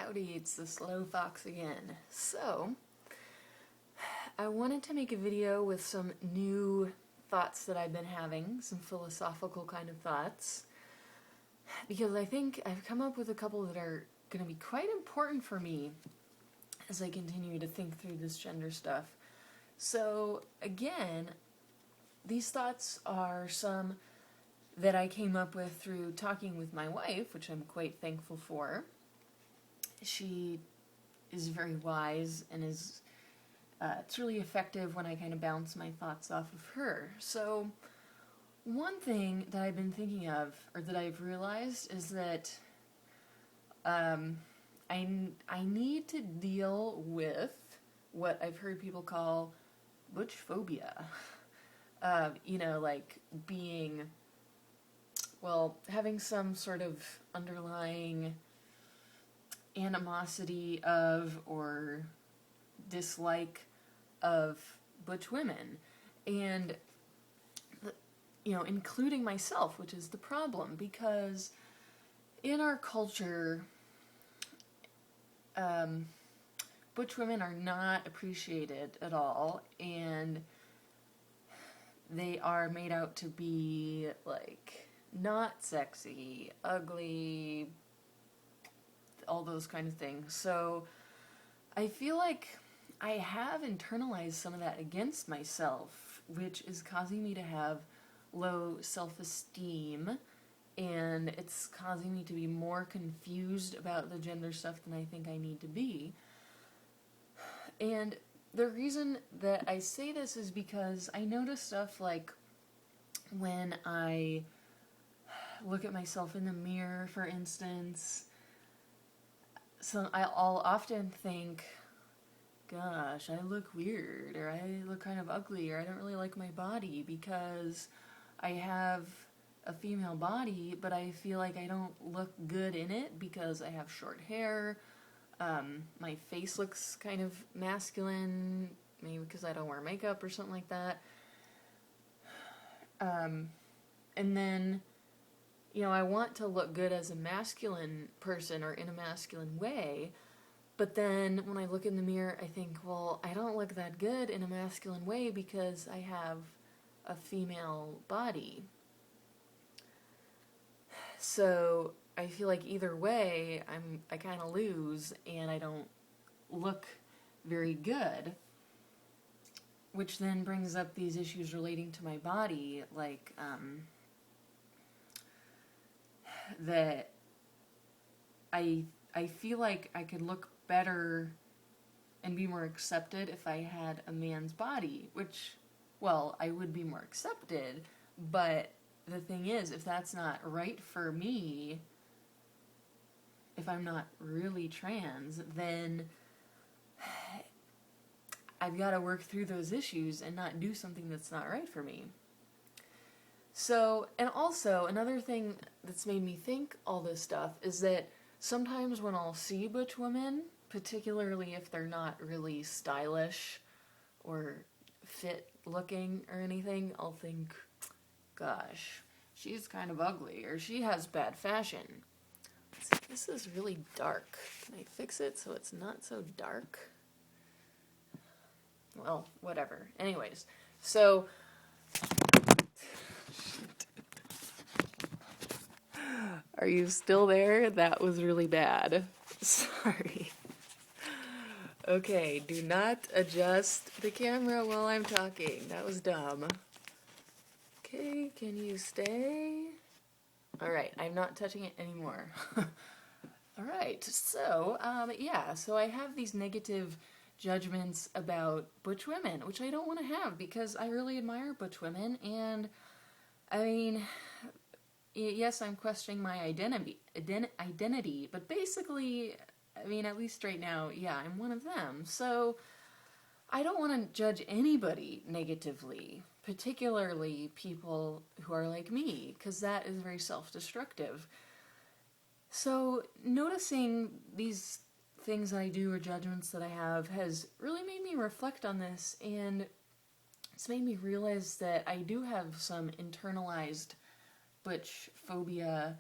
Howdy, it's the Slow Fox again. So, I wanted to make a video with some new thoughts that I've been having, some philosophical kind of thoughts, because I think I've come up with a couple that are going to be quite important for me as I continue to think through this gender stuff. So, again, these thoughts are some that I came up with through talking with my wife, which I'm quite thankful for. She is very wise and is it's really effective when I kind of bounce my thoughts off of her. So one thing that I've been thinking of, or that I've realized, is that I need to deal with what I've heard people call Butchphobia. Like being, having some sort of underlying animosity of or dislike of butch women, and including myself, which is the problem, because in our culture butch women are not appreciated at all, and they are made out to be like not sexy, ugly, all those kind of things. So I feel like I have internalized some of that against myself, which is causing me to have low self-esteem, and it's causing me to be more confused about the gender stuff than I think I need to be. And the reason that I say this is because I notice stuff like when I look at myself in the mirror, for instance. So I'll often think, gosh, I look weird, or I look kind of ugly, or I don't really like my body because I have a female body, but I feel like I don't look good in it because I have short hair. My face looks kind of masculine, maybe because I don't wear makeup or something like that. And then I want to look good as a masculine person or in a masculine way, but then when I look in the mirror, I think, I don't look that good in a masculine way because I have a female body. So I feel like either way, I kind of lose, and I don't look very good, which then brings up these issues relating to my body, like, that I feel like I could look better and be more accepted if I had a man's body, which, I would be more accepted, but the thing is, if that's not right for me, if I'm not really trans, then I've got to work through those issues and not do something that's not right for me. So, and also, another thing that's made me think all this stuff is that sometimes when I'll see butch women, particularly if they're not really stylish or fit looking or anything, I'll think, gosh, she's kind of ugly, or she has bad fashion. This is really dark. Can I fix it so it's not so dark? Well, whatever. Anyways, so are you still there? That was really bad. Sorry. Okay, do not adjust the camera while I'm talking. That was dumb. Okay, can you stay? Alright, I'm not touching it anymore. Alright, so, so I have these negative judgments about butch women, which I don't want to have because I really admire butch women, and I mean, yes, I'm questioning my identity, but basically, I mean, at least right now, yeah, I'm one of them. So I don't want to judge anybody negatively, particularly people who are like me, because that is very self-destructive. So noticing these things that I do or judgments that I have has really made me reflect on this, and it's made me realize that I do have some internalized butch phobia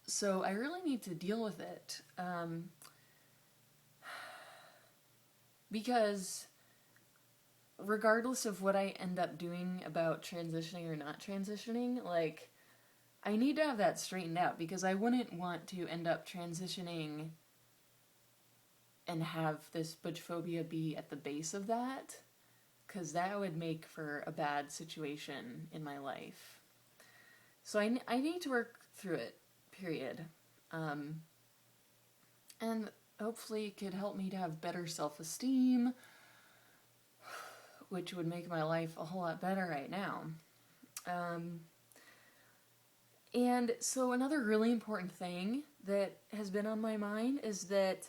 So I really need to deal with it. Because regardless of what I end up doing about transitioning or not transitioning, like, I need to have that straightened out, because I wouldn't want to end up transitioning and have this butchphobia be at the base of that, because that would make for a bad situation in my life. So I need to work through it, period. And hopefully it could help me to have better self-esteem, which would make my life a whole lot better right now. And so another really important thing that has been on my mind is that,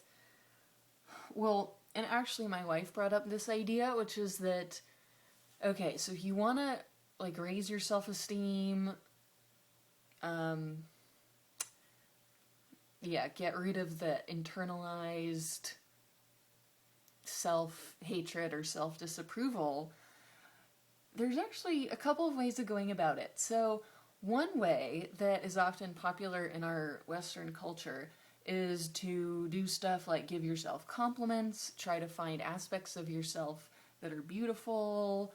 well, and actually my wife brought up this idea, which is that, okay, so if you want to, like, raise your self-esteem, get rid of the internalized self-hatred or self-disapproval, there's actually a couple of ways of going about it. So one way that is often popular in our Western culture is to do stuff like give yourself compliments, try to find aspects of yourself that are beautiful.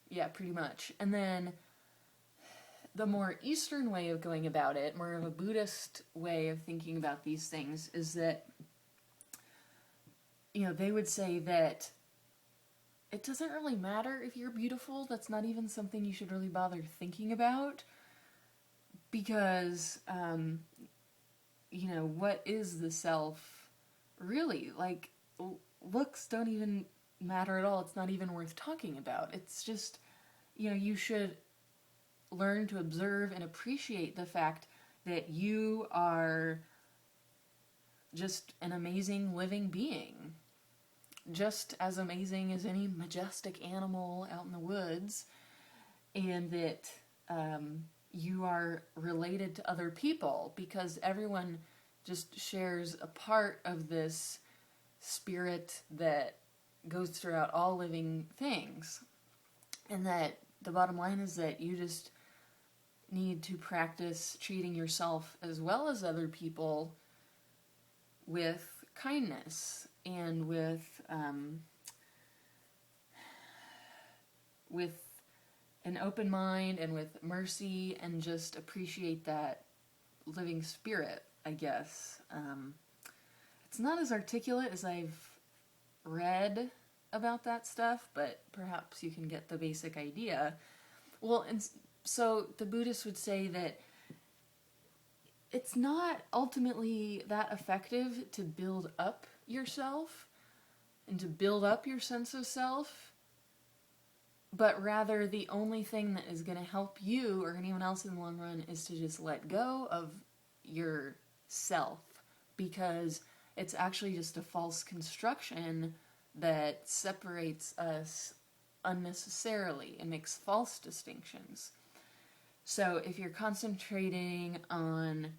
Yeah, pretty much. And then the more Eastern way of going about it, more of a Buddhist way of thinking about these things, is that, they would say that it doesn't really matter if you're beautiful. That's not even something you should really bother thinking about, because, what is the self really? Like, looks don't even matter at all. It's not even worth talking about. It's just, you should learn to observe and appreciate the fact that you are just an amazing living being. Just as amazing as any majestic animal out in the woods, and that you are related to other people, because everyone just shares a part of this spirit that goes throughout all living things. And that the bottom line is that you just need to practice treating yourself as well as other people with kindness and with an open mind and with mercy, and just appreciate that living spirit, I guess. It's not as articulate as I've read about that stuff, but perhaps you can get the basic idea. Well, and so the Buddhists would say that it's not ultimately that effective to build up yourself and to build up your sense of self, but rather the only thing that is going to help you or anyone else in the long run is to just let go of your self, because it's actually just a false construction that separates us unnecessarily and makes false distinctions. So if you're concentrating on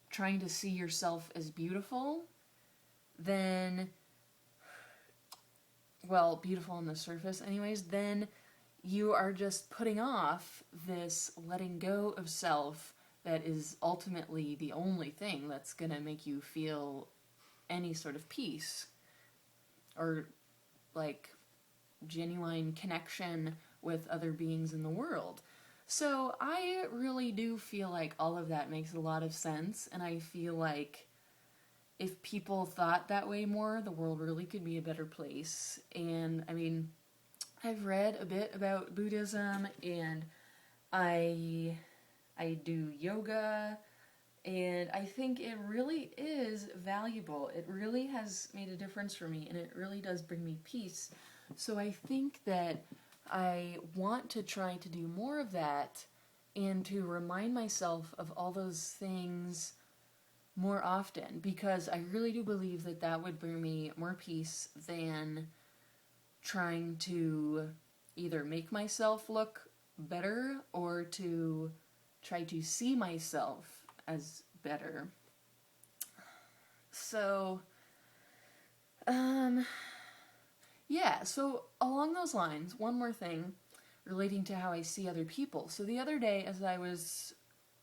trying to see yourself as beautiful, then, well, beautiful on the surface anyways, then you are just putting off this letting go of self that is ultimately the only thing that's going to make you feel any sort of peace or, like, genuine connection with other beings in the world. So I really do feel like all of that makes a lot of sense, and I feel like if people thought that way more, the world really could be a better place. And I mean, I've read a bit about Buddhism, and I do yoga, and I think it really is valuable. It really has made a difference for me, and it really does bring me peace. So I think that I want to try to do more of that, and to remind myself of all those things more often, because I really do believe that that would bring me more peace than trying to either make myself look better or to try to see myself as better. So, yeah, so along those lines, one more thing relating to how I see other people. So the other day, as I was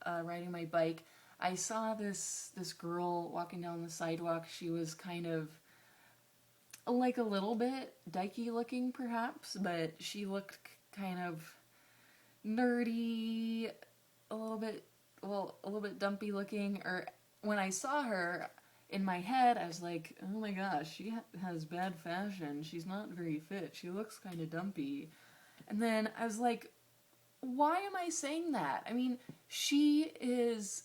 riding my bike, I saw this girl walking down the sidewalk. She was kind of like a little bit dykey looking, perhaps, but she looked kind of nerdy, a little bit dumpy looking. Or when I saw her, in my head, I was like, oh my gosh, she has bad fashion. She's not very fit. She looks kind of dumpy. And then I was like, why am I saying that? I mean, she is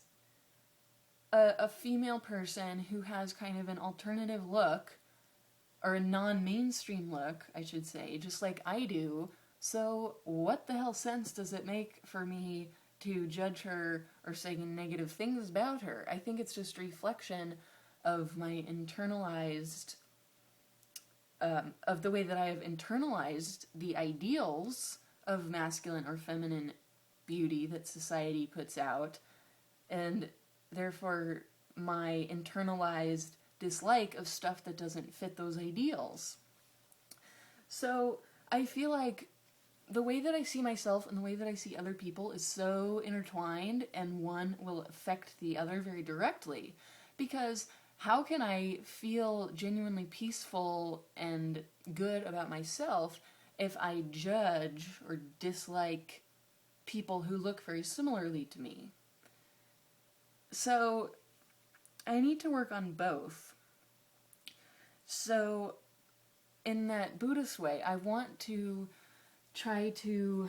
a female person who has kind of an alternative look, or a non-mainstream look, I should say, just like I do. So what the hell sense does it make for me to judge her or say negative things about her? I think it's just a reflection of my internalized, of the way that I have internalized the ideals of masculine or feminine beauty that society puts out, and therefore my internalized dislike of stuff that doesn't fit those ideals. So I feel like the way that I see myself and the way that I see other people is so intertwined, and one will affect the other very directly. Because how can I feel genuinely peaceful and good about myself if I judge or dislike people who look very similarly to me? So I need to work on both. So in that Buddhist way, I want to try to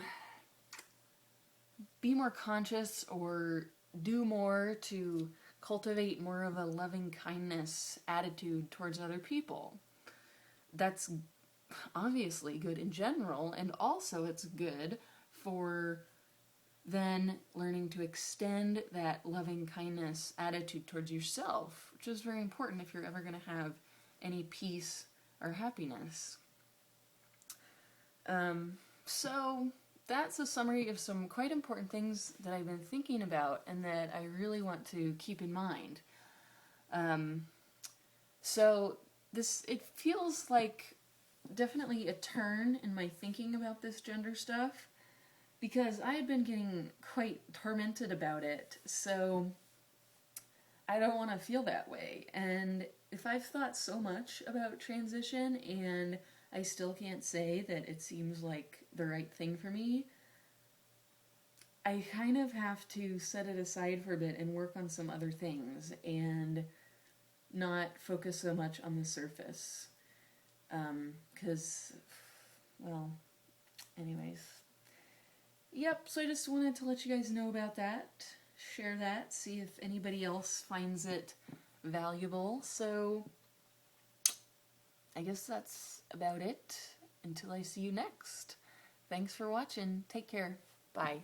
be more conscious or do more to cultivate more of a loving kindness attitude towards other people. That's obviously good in general, and also it's good for then learning to extend that loving kindness attitude towards yourself, which is very important if you're ever going to have any peace or happiness. So that's a summary of some quite important things that I've been thinking about and that I really want to keep in mind. So it feels like definitely a turn in my thinking about this gender stuff, because I had been getting quite tormented about it, so I don't want to feel that way. And if I've thought so much about transition and I still can't say that it seems like the right thing for me, I kind of have to set it aside for a bit and work on some other things and not focus so much on the surface. Because, well, anyways. Yep, so I just wanted to let you guys know about that, share that, see if anybody else finds it valuable. So I guess that's about it. Until I see you next. Thanks for watching. Take care. Bye.